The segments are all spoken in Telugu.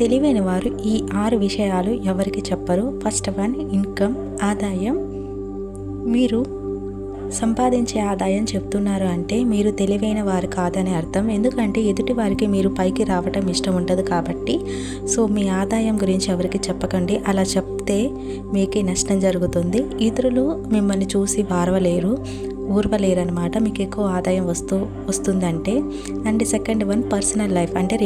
తెలివైన వారు ఈ 6 విషయాలు ఎవరికి చెప్పరు. ఫస్ట్ వన్, ఇన్కమ్, ఆదాయం. మీరు సంపాదించే ఆదాయం చెప్తున్నారు అంటే మీరు తెలివైన వారు కాదని అర్థం. ఎందుకంటే ఎదుటి వారికి మీరు పైకి రావటం ఇష్టం ఉండదు కాబట్టి. సో మీ ఆదాయం గురించి ఎవరికి చెప్పకండి. అలా చెప్తే మీకే నష్టం జరుగుతుంది. ఇతరులు మిమ్మల్ని చూసి ఊర్వలేరనమాట. మీకు ఎక్కువ ఆదాయం వస్తుందంటే. And second one, personal life అంటే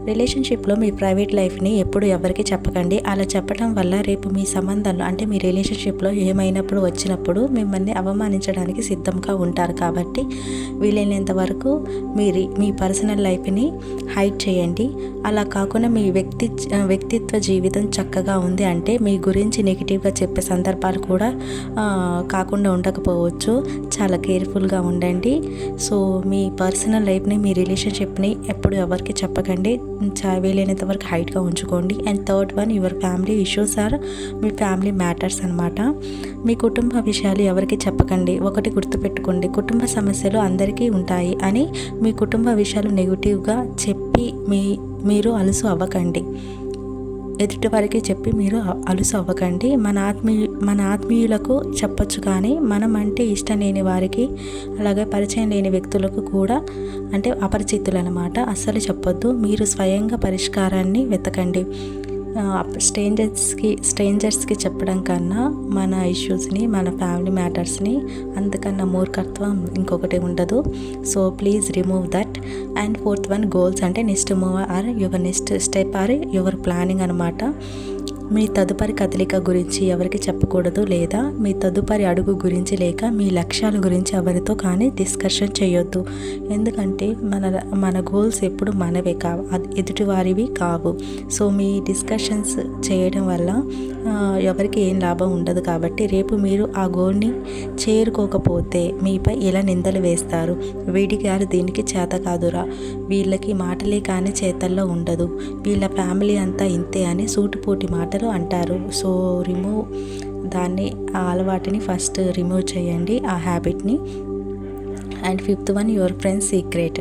రిలేషన్షిప్లో మీ ప్రైవేట్ లైఫ్ని ఎప్పుడు ఎవరికి చెప్పకండి. అలా చెప్పడం వల్ల రేపు మీ సంబంధంలో అంటే మీ రిలేషన్షిప్లో ఏమైనప్పుడు వచ్చినప్పుడు మిమ్మల్ని అవమానించడానికి సిద్ధంగా ఉంటారు. కాబట్టి వీలైనంత వరకు మీ పర్సనల్ లైఫ్ని హైడ్ చేయండి. అలా కాకుండా మీ వ్యక్తిత్వ జీవితం చక్కగా ఉంది అంటే మీ గురించి నెగిటివ్గా చెప్పే సందర్భాలు కూడా కాకుండా ఉండకపోవచ్చు. చాలా కేర్ఫుల్గా ఉండండి. సో మీ పర్సనల్ లైఫ్ని, మీ రిలేషన్షిప్ని ఎప్పుడు ఎవరికి చెప్పకండి. వీలైనంత వరకు హైట్గా ఉంచుకోండి. And third one, your family issues are మీ ఫ్యామిలీ మ్యాటర్స్ అనమాట. మీ కుటుంబ విషయాలు ఎవరికి చెప్పకండి. ఒకటి గుర్తుపెట్టుకోండి, కుటుంబ సమస్యలు అందరికీ ఉంటాయి అని మీ కుటుంబ విషయాలు నెగిటివ్గా చెప్పి మీరు అలుసు అవ్వకండి. ఎదుటి వారికి చెప్పి మీరు అలుసు అవ్వకండి. మన ఆత్మీయులకు చెప్పొచ్చు, కానీ మనం అంటే ఇష్టం లేని వారికి, అలాగే పరిచయం లేని వ్యక్తులకు కూడా, అంటే అపరిచితులు అనమాట, అస్సలు చెప్పొద్దు. మీరు స్వయంగా పరిష్కారాన్ని వెతకండి. స్ట్రేంజర్స్కి చెప్పడం కన్నా మన ఇష్యూస్ని, మన ఫ్యామిలీ మ్యాటర్స్ని, అంతకన్నా మూర్ఖత్వం ఇంకొకటి ఉండదు. So please remove that. And fourth one, goals అంటే next move or your next step or your planning అనమాట. మీ తదుపరి కదలిక గురించి ఎవరికి చెప్పకూడదు, లేదా మీ తదుపరి అడుగు గురించి లేక మీ లక్ష్యాల గురించి ఎవరితో కానీ డిస్కషన్ చేయొద్దు. ఎందుకంటే మన గోల్స్ ఎప్పుడు మనవే కావు, ఎదుటివారివి కావు. సో మీ డిస్కషన్స్ చేయడం వల్ల ఎవరికి ఏం లాభం ఉండదు. కాబట్టి రేపు మీరు ఆ గోల్ని చేరుకోకపోతే మీపై ఎలా నిందలు వేస్తారు. వీడిగారు దీనికి చేత కాదురా, వీళ్ళకి మాటలే కానీ చేతల్లో ఉండదు, వీళ్ళ ఫ్యామిలీ అంతా ఇంతే అని సూటిపోటి మాటలు అంటారు. సో ఆ అలవాటుని ఫస్ట్ రిమూవ్ చేయండి, ఆ హ్యాబిట్ని. And fifth one, your friends secret.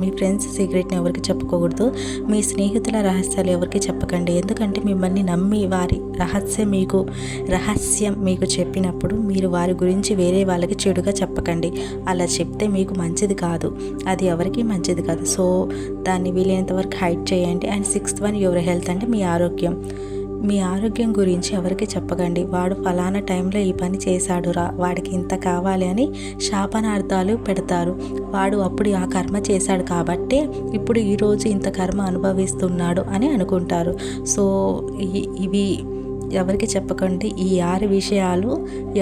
మీ ఫ్రెండ్స్ సీక్రెట్ని ఎవరికి చెప్పుకోకూడదు. మీ స్నేహితుల రహస్యాలు ఎవరికి చెప్పకండి. ఎందుకంటే మిమ్మల్ని నమ్మి వారి రహస్యం మీకు చెప్పినప్పుడు మీరు వారి గురించి వేరే వాళ్ళకి చెడుగా చెప్పకండి. అలా చెప్తే మీకు మంచిది కాదు, అది ఎవరికి మంచిది కాదు. సో దాన్ని వీలైనంత వరకు హైడ్ చేయండి. And sixth one, your health అంటే మీ ఆరోగ్యం గురించి ఎవరికి చెప్పకండి. వాడు ఫలానా టైంలో ఈ పని చేశాడురా, వాడికి ఇంత కావాలి అని శాపనార్థాలు పెడతారు. వాడు అప్పుడు ఆ కర్మ చేశాడు కాబట్టే ఇప్పుడు ఈరోజు ఇంత కర్మ అనుభవిస్తున్నాడు అని అనుకుంటారు. సో ఇవి ఎవరికి చెప్పకండి. ఈ 6 విషయాలు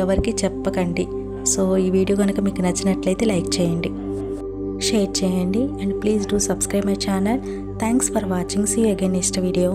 ఎవరికి చెప్పకండి. సో ఈ వీడియో కనుక మీకు నచ్చినట్లయితే లైక్ చేయండి, షేర్ చేయండి, and please do subscribe my channel. Thanks for watching. See you again next video.